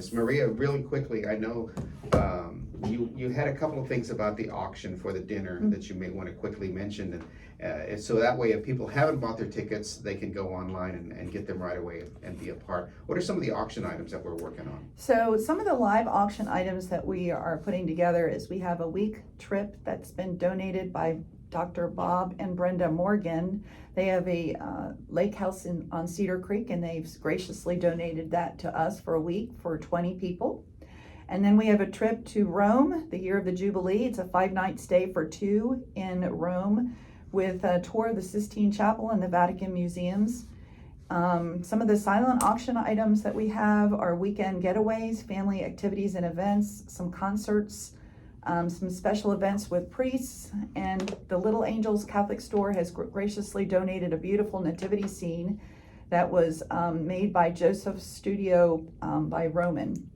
this. Maria, really quickly, I know you had a couple of things about the auction for the dinner that you may want to quickly mention. And so that way, if people haven't bought their tickets, they can go online and get them right away and be a part. What are some of the auction items that we're working on? So some of the live auction items that we are putting together is we have a week trip that's been donated by Dr. Bob and Brenda Morgan. They have a lake house on Cedar Creek, and they've graciously donated that to us for a week for 20 people. And then we have a trip to Rome, the year of the Jubilee. It's a 5-night stay for 2 in Rome with a tour of the Sistine Chapel and the Vatican museums. Some of the silent auction items that we have are weekend getaways, family activities and events, some concerts, some special events with priests, and the Little Angels Catholic Store has graciously donated a beautiful nativity scene that was made by Joseph's Studio by Roman.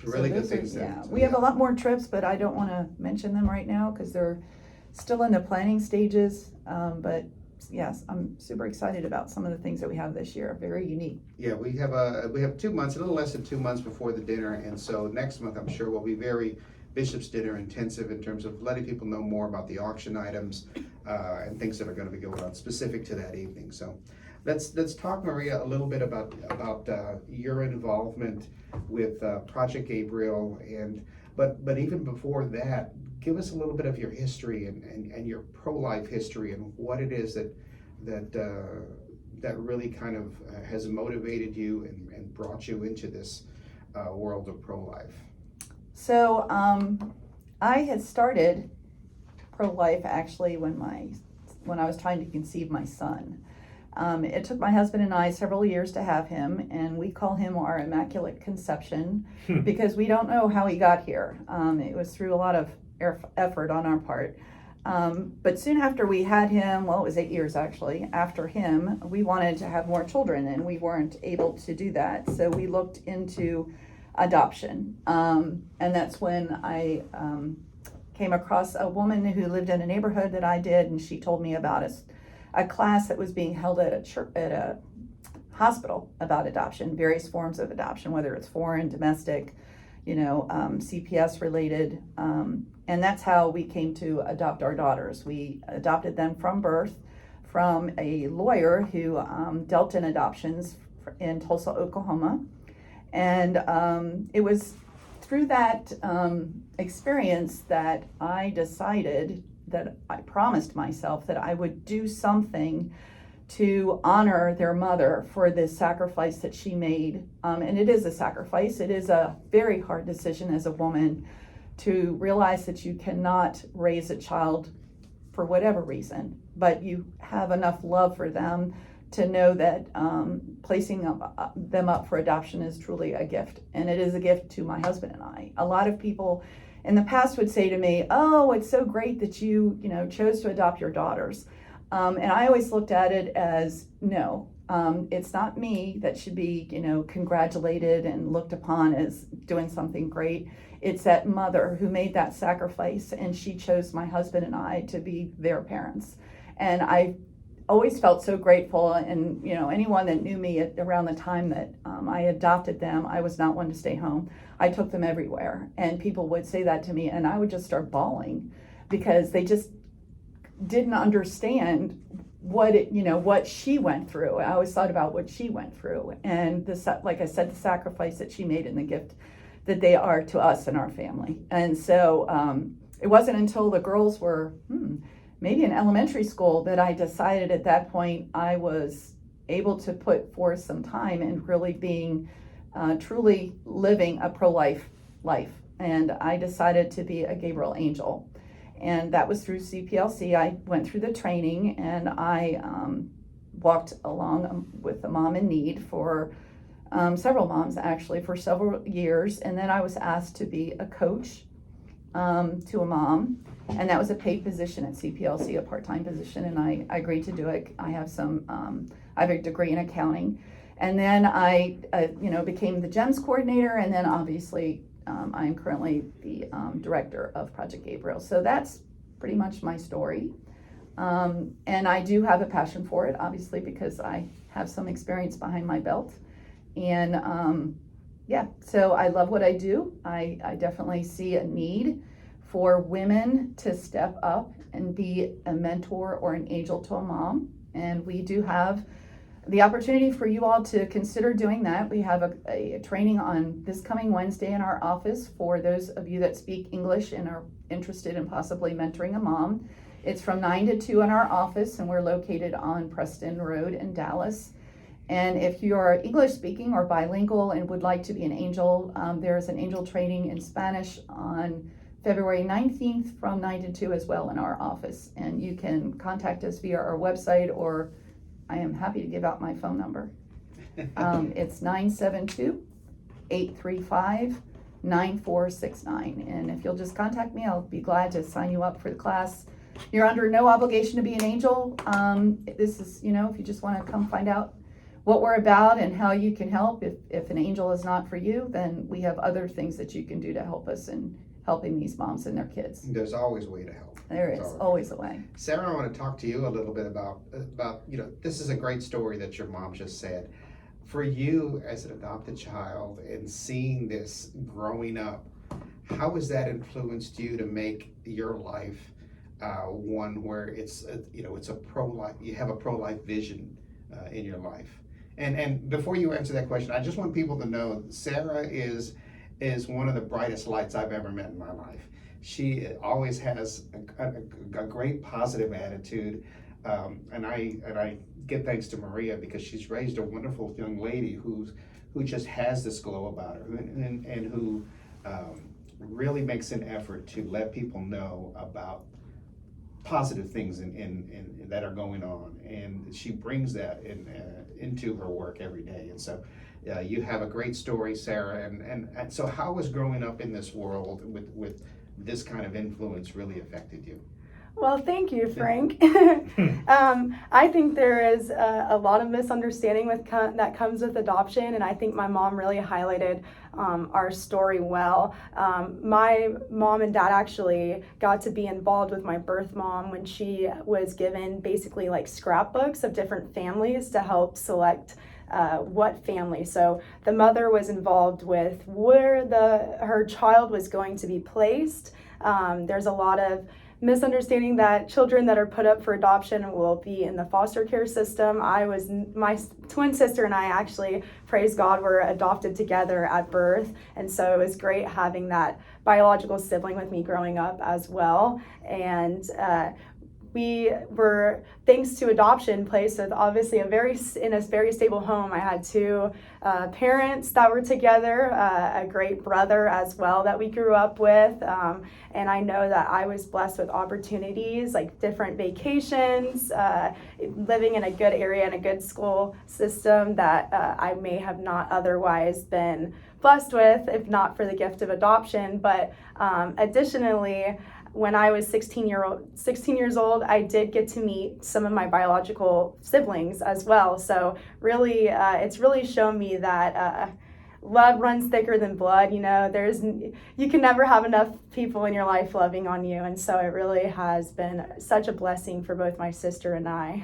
Really good things. Yeah, we have a lot more trips, but I don't want to mention them right now because they're still in the planning stages. But yes, I'm super excited about some of the things that we have this year. Very unique. Yeah, we have 2 months, a little less than 2 months before the dinner, and so next month I'm sure will be very Bishop's Dinner intensive in terms of letting people know more about the auction items and things that are going to be going on specific to that evening. So let's talk, Maria, a little bit about your involvement with Project Gabriel, but even before that, give us a little bit of your history and your pro-life history and what it is that really kind of has motivated you and brought you into this world of pro-life. So I had started pro-life actually when I was trying to conceive my son. It took my husband and I several years to have him, and we call him our Immaculate Conception because we don't know how he got here. It was through a lot of effort on our part. But soon after we had him, well, it was 8 years actually, after him, we wanted to have more children, and we weren't able to do that. So we looked into adoption. And that's when I came across a woman who lived in a neighborhood that I did, and she told me about a class that was being held at a hospital about adoption, various forms of adoption, whether it's foreign, domestic, CPS related. And that's how we came to adopt our daughters. We adopted them from birth from a lawyer who dealt in adoptions in Tulsa, Oklahoma. And it was through that experience that I decided that I promised myself that I would do something to honor their mother for this sacrifice that she made. And it is a sacrifice. It is a very hard decision as a woman to realize that you cannot raise a child for whatever reason, but you have enough love for them to know that placing them up for adoption is truly a gift. And it is a gift to my husband and I. A lot of people in the past would say to me, oh, it's so great that you chose to adopt your daughters. And I always looked at it as, no, it's not me that should be, congratulated and looked upon as doing something great. It's that mother who made that sacrifice, and she chose my husband and I to be their parents. And I always felt so grateful. And, anyone that knew me around the time that I adopted them, I was not one to stay home. I took them everywhere. And people would say that to me, and I would just start bawling because they just didn't understand what she went through. I always thought about what she went through, and like I said, the sacrifice that she made and the gift that they are to us and our family. And so it wasn't until the girls were maybe in elementary school that I decided at that point I was able to put forth some time in really being truly living a pro-life life. And I decided to be a Gabriel Angel. And that was through CPLC. I went through the training, and I walked along with a mom in need for several moms actually for several years. And then I was asked to be a coach to a mom, and that was a paid position at CPLC, a part-time position, and I agreed to do it. I have I have a degree in accounting. And then I became the GEMS coordinator, and then obviously I am currently the director of Project Gabriel. So that's pretty much my story. And I do have a passion for it, obviously, because I have some experience behind my belt. And Yeah, so I love what I do. I definitely see a need for women to step up and be a mentor or an angel to a mom. And we do have the opportunity for you all to consider doing that. We have a training on this coming Wednesday in our office for those of you that speak English and are interested in possibly mentoring a mom. It's from 9 to 2 in our office, and we're located on Preston Road in Dallas. And if you are English speaking or bilingual and would like to be an angel, there is an angel training in Spanish on February 19th from 9 to 2 as well in our office. And you can contact us via our website, or I am happy to give out my phone number. It's 972-835-9469. And if you'll just contact me, I'll be glad to sign you up for the class. You're under no obligation to be an angel. This is, if you just want to come find out what we're about and how you can help. If an angel is not for you, then we have other things that you can do to help us in helping these moms and their kids. There's always a way to help. There is always a way. Sarah, I want to talk to you a little bit about, this is a great story that your mom just said. For you as an adopted child and seeing this growing up, how has that influenced you to make your life one where it's a pro-life, you have a pro-life vision in your life? And before you answer that question, I just want people to know Sarah is one of the brightest lights I've ever met in my life. She always has a great positive attitude, and I give thanks to Maria because she's raised a wonderful young lady who just has this glow about her and who really makes an effort to let people know about positive things in that are going on, and she brings that into her work every day. And so you have a great story, Sarah, and so how has growing up in this world with this kind of influence really affected you? Well, thank you, Frank. I think there is a lot of misunderstanding that comes with adoption, and I think my mom really highlighted our story well. My mom and dad actually got to be involved with my birth mom when she was given basically like scrapbooks of different families to help select what family. So the mother was involved with where her child was going to be placed. There's a lot of misunderstanding that children that are put up for adoption will be in the foster care system. My twin sister and I actually, praise God, were adopted together at birth. And so it was great having that biological sibling with me growing up as well. And we were, thanks to adoption, placed with obviously in a very stable home. I had two parents that were together, a great brother as well that we grew up with, and I know that I was blessed with opportunities like different vacations, living in a good area and a good school system that I may have not otherwise been blessed with if not for the gift of adoption. But additionally, when I was 16 years old, I did get to meet some of my biological siblings as well. So really, it's really shown me that love runs thicker than blood. You can never have enough people in your life loving on you. And so it really has been such a blessing for both my sister and I.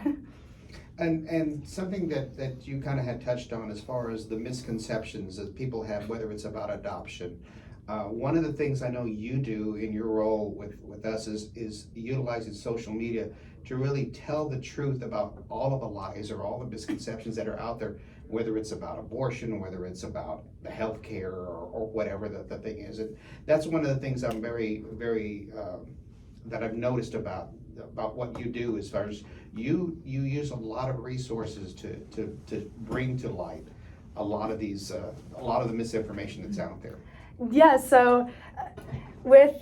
And something that you kind of had touched on as far as the misconceptions that people have, whether it's about adoption. One of the things I know you do in your role with us is utilizing social media to really tell the truth about all of the lies or all the misconceptions that are out there, whether it's about abortion, whether it's about the healthcare or whatever the thing is. And that's one of the things I'm very, very, that I've noticed about what you do as far as you use a lot of resources to bring to light a lot of the misinformation that's out there. Yeah, so with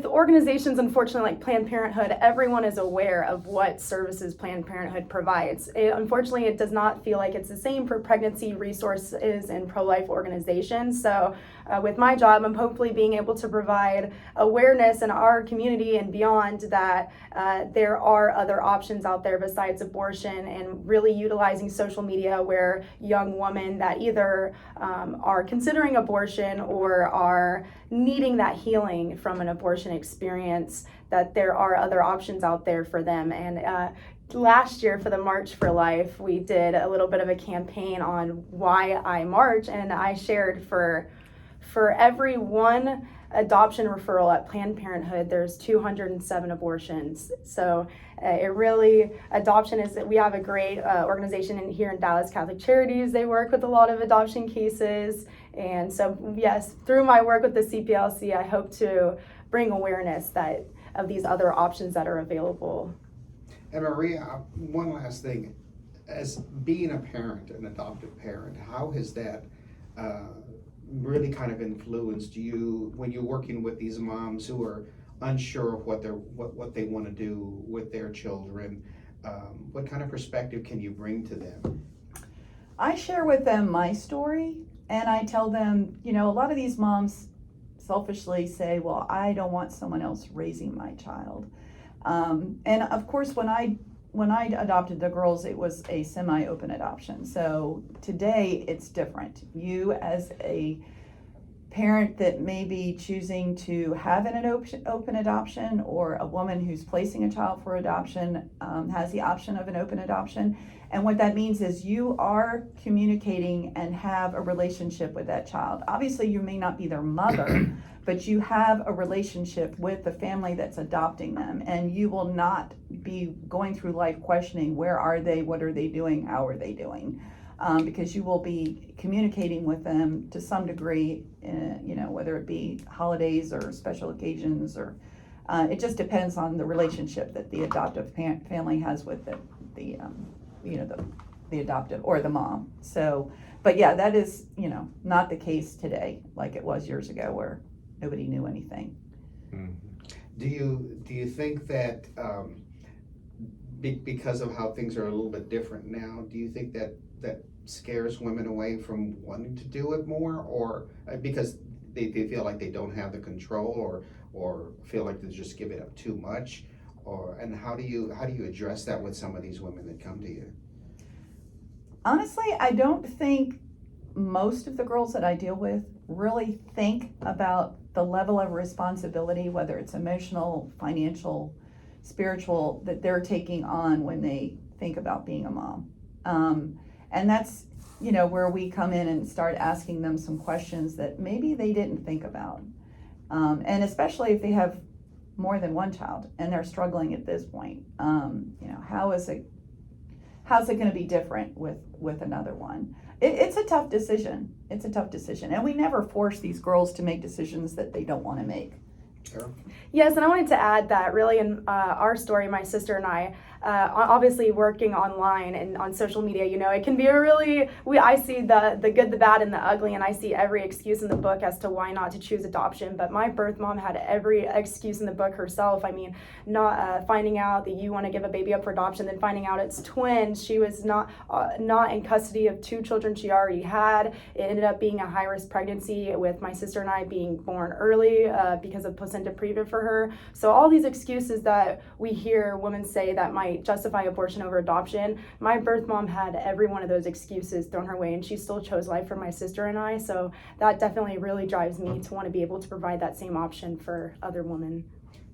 organizations, unfortunately, like Planned Parenthood, everyone is aware of what services Planned Parenthood provides. Unfortunately, it does not feel like it's the same for pregnancy resources and pro-life organizations. So with my job, I'm hopefully being able to provide awareness in our community and beyond that there are other options out there besides abortion, and really utilizing social media where young women that either are considering abortion or are needing that healing from an abortion experience, that there are other options out there for them. And last year for the March for Life, we did a little bit of a campaign on why I march, and I shared for every one adoption referral at Planned Parenthood, there's 207 abortions. So adoption is, we have a great organization here in Dallas, Catholic Charities. They work with a lot of adoption cases. And so, yes, through my work with the CPLC, I hope to bring awareness of these other options that are available. And Maria, one last thing. As being a parent, an adoptive parent, how has that really kind of influenced you when you're working with these moms who are unsure of what they want to do with their children? What kind of perspective can you bring to them? I share with them my story, and I tell them, a lot of these moms selfishly say, well, I don't want someone else raising my child. And of course, when I adopted the girls, it was a semi-open adoption. So today it's different. You, as a parent that may be choosing to have an open adoption, or a woman who's placing a child for adoption, has the option of an open adoption. And what that means is you are communicating and have a relationship with that child. Obviously, you may not be their mother, but you have a relationship with the family that's adopting them, and you will not be going through life questioning, where are they, what are they doing, how are they doing, because you will be communicating with them to some degree, whether it be holidays or special occasions, or it just depends on the relationship that the adoptive family has with the adoptive or the mom. So, but yeah, that is, not the case today like it was years ago, where nobody knew anything. Mm-hmm. Do you think that because of how things are a little bit different now, do you think that scares women away from wanting to do it more, or because they feel like they don't have the control, or feel like they're just giving up too much, and how do you address that with some of these women that come to you? Honestly, I don't think most of the girls that I deal with really think about the level of responsibility, whether it's emotional, financial, spiritual, that they're taking on when they think about being a mom. And that's, where we come in and start asking them some questions that maybe they didn't think about. And especially if they have more than one child and they're struggling at this point, how's it going to be different with another one? It's a tough decision. It's a tough decision. And we never force these girls to make decisions that they don't want to make. Sure. Yes, and I wanted to add that really in our story, my sister and I, obviously working online and on social media, it can be I see the good, the bad, and the ugly, and I see every excuse in the book as to why not to choose adoption. But my birth mom had every excuse in the book herself. I mean, not finding out that you want to give a baby up for adoption, then finding out it's twins. She was not in custody of 2 children she already had. It ended up being a high-risk pregnancy, with my sister and I being born early because of placenta previa for her. So all these excuses that we hear women say that might justify abortion over adoption, my birth mom had every one of those excuses thrown her way, and she still chose life for my sister and I. So that definitely really drives me to want to be able to provide that same option for other women.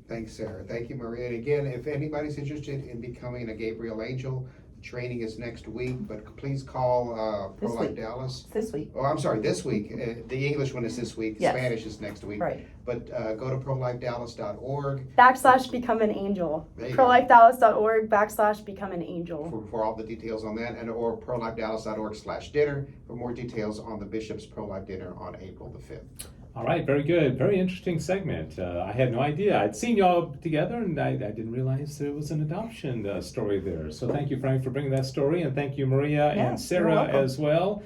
Thanks, Sarah. Thank you, Maria. And again, if anybody's interested in becoming a Gabriel Angel, training is next week, but please call Pro-Life Dallas. This week. Oh, I'm sorry, this week. The English one is this week. Yes. Spanish is next week. Right. But go to prolifedallas.org. / become an angel. prolifedallas.org / become an angel. For all the details on that, or prolifedallas.org/dinner for more details on the Bishop's Pro-Life Dinner on April the 5th. All right, very good. Very interesting segment. I had no idea. I'd seen y'all together, and I didn't realize there was an adoption story there. So thank you, Frank, for bringing that story, and thank you, Maria and Sarah as well.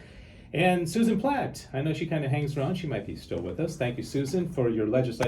And Susan Platt, I know she kind of hangs around. She might be still with us. Thank you, Susan, for your legislative